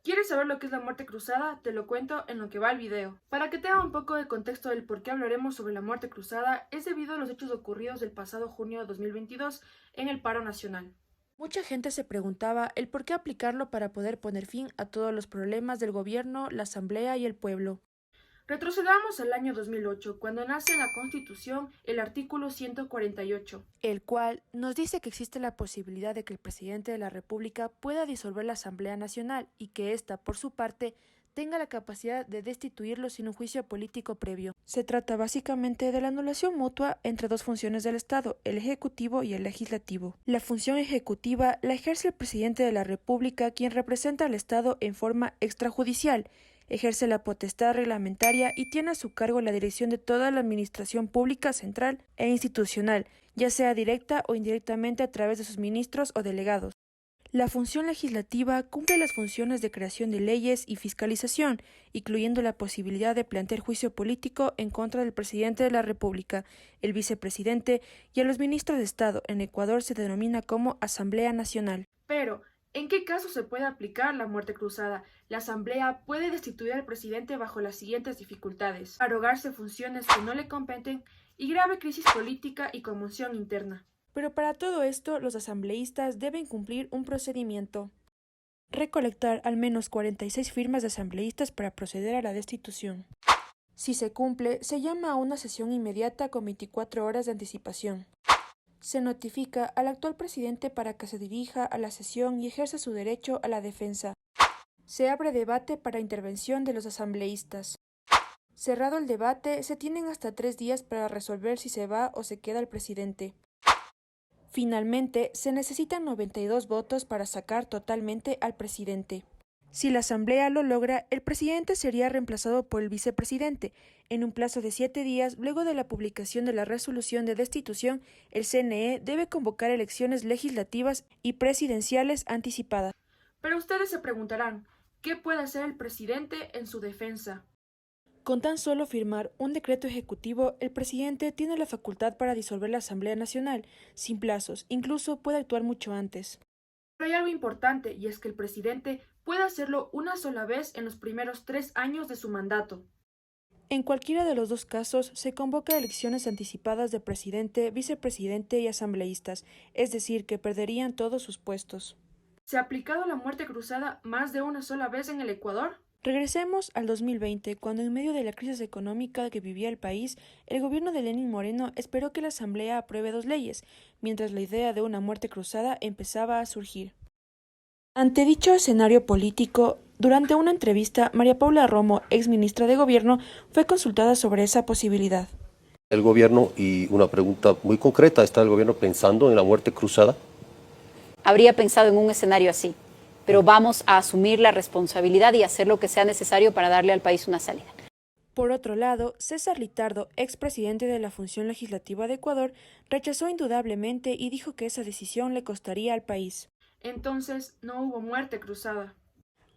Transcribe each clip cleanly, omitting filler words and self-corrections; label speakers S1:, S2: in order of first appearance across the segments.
S1: ¿Quieres saber lo que es la muerte cruzada? Te lo cuento en lo que va el video. Para que tenga un poco de contexto del por qué hablaremos sobre la muerte cruzada, es debido a los hechos ocurridos del pasado junio de 2022 en el paro nacional. Mucha gente se preguntaba el por qué aplicarlo para poder poner fin a todos los problemas del gobierno, la asamblea y el pueblo. Retrocedamos al año 2008, cuando nace en la Constitución el artículo 148, el cual nos dice que existe la posibilidad de que el presidente de la República pueda disolver la Asamblea Nacional y que ésta, por su parte, tenga la capacidad de destituirlo sin un juicio político previo. Se trata básicamente de la anulación mutua entre dos funciones del Estado, el Ejecutivo y el Legislativo. La función ejecutiva la ejerce el presidente de la República, quien representa al Estado en forma extrajudicial, ejerce la potestad reglamentaria y tiene a su cargo la dirección de toda la administración pública central e institucional, ya sea directa o indirectamente a través de sus ministros o delegados. La función legislativa cumple las funciones de creación de leyes y fiscalización, incluyendo la posibilidad de plantear juicio político en contra del presidente de la República, el vicepresidente y a los ministros de Estado. En Ecuador se denomina como Asamblea Nacional. Pero, ¿en qué caso se puede aplicar la muerte cruzada? La Asamblea puede destituir al presidente bajo las siguientes dificultades: arrogarse funciones que no le competen y grave crisis política y conmoción interna. Pero para todo esto, los asambleístas deben cumplir un procedimiento: recolectar al menos 46 firmas de asambleístas para proceder a la destitución. Si se cumple, se llama a una sesión inmediata con 24 horas de anticipación. Se notifica al actual presidente para que se dirija a la sesión y ejerza su derecho a la defensa. Se abre debate para intervención de los asambleístas. Cerrado el debate, se tienen hasta 3 días para resolver si se va o se queda el presidente. Finalmente, se necesitan 92 votos para sacar totalmente al presidente. Si la asamblea lo logra, el presidente sería reemplazado por el vicepresidente. En un plazo de 7 días, luego de la publicación de la resolución de destitución, el CNE debe convocar elecciones legislativas y presidenciales anticipadas. Pero ustedes se preguntarán, ¿qué puede hacer el presidente en su defensa? Con tan solo firmar un decreto ejecutivo, el presidente tiene la facultad para disolver la Asamblea Nacional, sin plazos, incluso puede actuar mucho antes. Pero hay algo importante, y es que el presidente puede hacerlo una sola vez en los primeros 3 años de su mandato. En cualquiera de los dos casos, se convoca elecciones anticipadas de presidente, vicepresidente y asambleístas, es decir, que perderían todos sus puestos. ¿Se ha aplicado la muerte cruzada más de una sola vez en el Ecuador? Regresemos al 2020, cuando en medio de la crisis económica que vivía el país, el gobierno de Lenín Moreno esperó que la Asamblea apruebe 2 leyes, mientras la idea de una muerte cruzada empezaba a surgir. Ante dicho escenario político, durante una entrevista, María Paula Romo, ex ministra de Gobierno, fue consultada sobre esa posibilidad.
S2: El gobierno, y una pregunta muy concreta, ¿está el gobierno pensando en la muerte cruzada?
S3: Habría pensado en un escenario así, pero vamos a asumir la responsabilidad y hacer lo que sea necesario para darle al país una salida.
S1: Por otro lado, César Litardo, expresidente de la Función Legislativa de Ecuador, rechazó indudablemente y dijo que esa decisión le costaría al país. Entonces, no hubo muerte cruzada.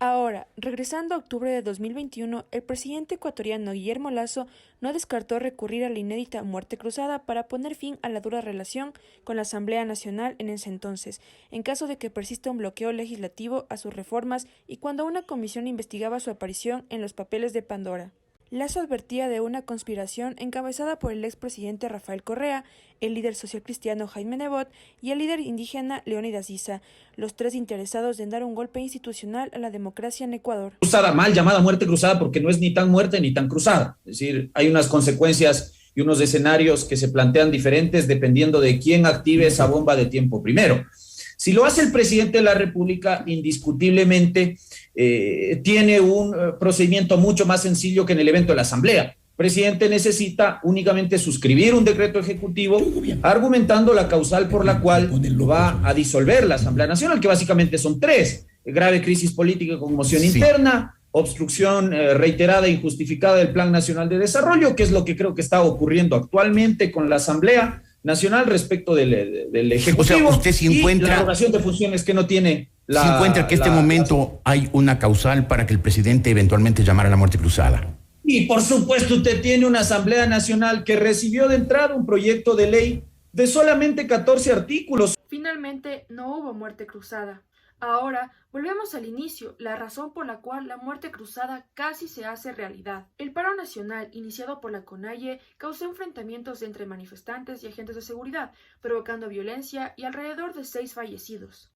S1: Ahora, regresando a octubre de 2021, el presidente ecuatoriano Guillermo Lasso no descartó recurrir a la inédita muerte cruzada para poner fin a la dura relación con la Asamblea Nacional en ese entonces, en caso de que persista un bloqueo legislativo a sus reformas y cuando una comisión investigaba su aparición en los papeles de Pandora. Lasso advertía de una conspiración encabezada por el expresidente Rafael Correa, el líder socialcristiano Jaime Nebot y el líder indígena Leónidas Issa, los 3 interesados en dar un golpe institucional a la democracia en Ecuador.
S4: Cruzada, mal llamada muerte cruzada, porque no es ni tan muerte ni tan cruzada. Es decir, hay unas consecuencias y unos escenarios que se plantean diferentes dependiendo de quién active esa bomba de tiempo primero. Si lo hace el presidente de la República, indiscutiblemente tiene un procedimiento mucho más sencillo que en el evento de la Asamblea. El presidente necesita únicamente suscribir un decreto ejecutivo argumentando la causal por la cual va a disolver la Asamblea Nacional, que básicamente son 3: grave crisis política y conmoción interna, obstrucción reiterada e injustificada del Plan Nacional de Desarrollo, que es lo que creo que está ocurriendo actualmente con la Asamblea Nacional respecto del Ejecutivo.
S5: O sea, usted se encuentra...
S4: Y la erogación de funciones que no tiene la...
S5: ¿Se encuentra que en este momento hay una causal para que el presidente eventualmente llamara a la muerte cruzada?
S4: Y por supuesto usted tiene una Asamblea Nacional que recibió de entrada un proyecto de ley de solamente 14 artículos.
S1: Finalmente, no hubo muerte cruzada. Ahora, volvemos al inicio, la razón por la cual la muerte cruzada casi se hace realidad. El paro nacional, iniciado por la CONAIE, causó enfrentamientos entre manifestantes y agentes de seguridad, provocando violencia y alrededor de 6 fallecidos.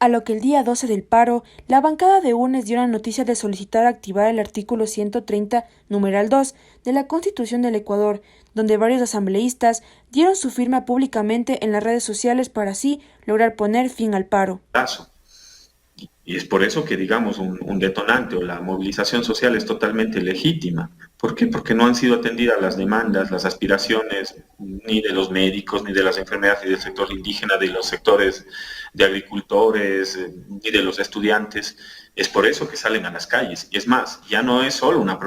S1: A lo que el día 12 del paro, la bancada de UNES dio la noticia de solicitar activar el artículo 130, numeral 2, de la Constitución del Ecuador, donde varios asambleístas dieron su firma públicamente en las redes sociales para así lograr poner fin al paro.
S6: Y es por eso que, digamos, un detonante o la movilización social es totalmente legítima. ¿Por qué? Porque no han sido atendidas las demandas, las aspiraciones, ni de los médicos, ni de las enfermeras, ni del sector indígena, de los sectores de agricultores, ni de los estudiantes. Es por eso que salen a las calles. Y es más, ya no es solo una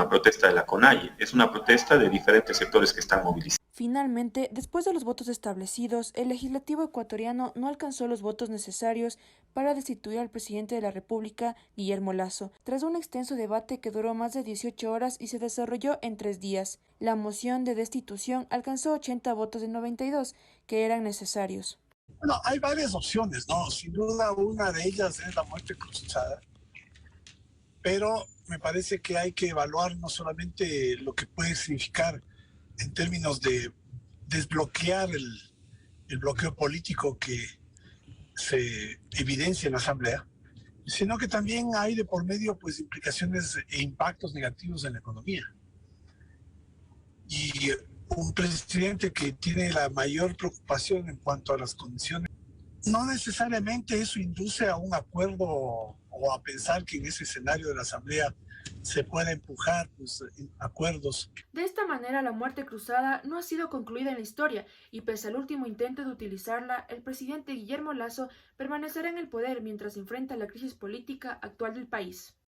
S6: protesta de la CONAIE, es una protesta de diferentes sectores que están movilizados.
S1: Finalmente, después de los votos establecidos, el legislativo ecuatoriano no alcanzó los votos necesarios para destituir al presidente de la República, Guillermo Lasso, tras un extenso debate que duró más de 18 horas y se desarrolló en 3 días. La moción de destitución alcanzó 80 votos de 92, que eran necesarios.
S7: Bueno, hay varias opciones, ¿no? Sin duda una de ellas es la muerte cruzada, pero me parece que hay que evaluar no solamente lo que puede significar en términos de desbloquear el bloqueo político que se evidencia en la Asamblea, sino que también hay de por medio pues implicaciones e impactos negativos en la economía. Y un presidente que tiene la mayor preocupación en cuanto a las condiciones, no necesariamente eso induce a un acuerdo o a pensar que en ese escenario de la Asamblea se pueda empujar pues, acuerdos.
S1: De esta manera, la muerte cruzada no ha sido concluida en la historia y pese al último intento de utilizarla, el presidente Guillermo Lasso permanecerá en el poder mientras enfrenta la crisis política actual del país.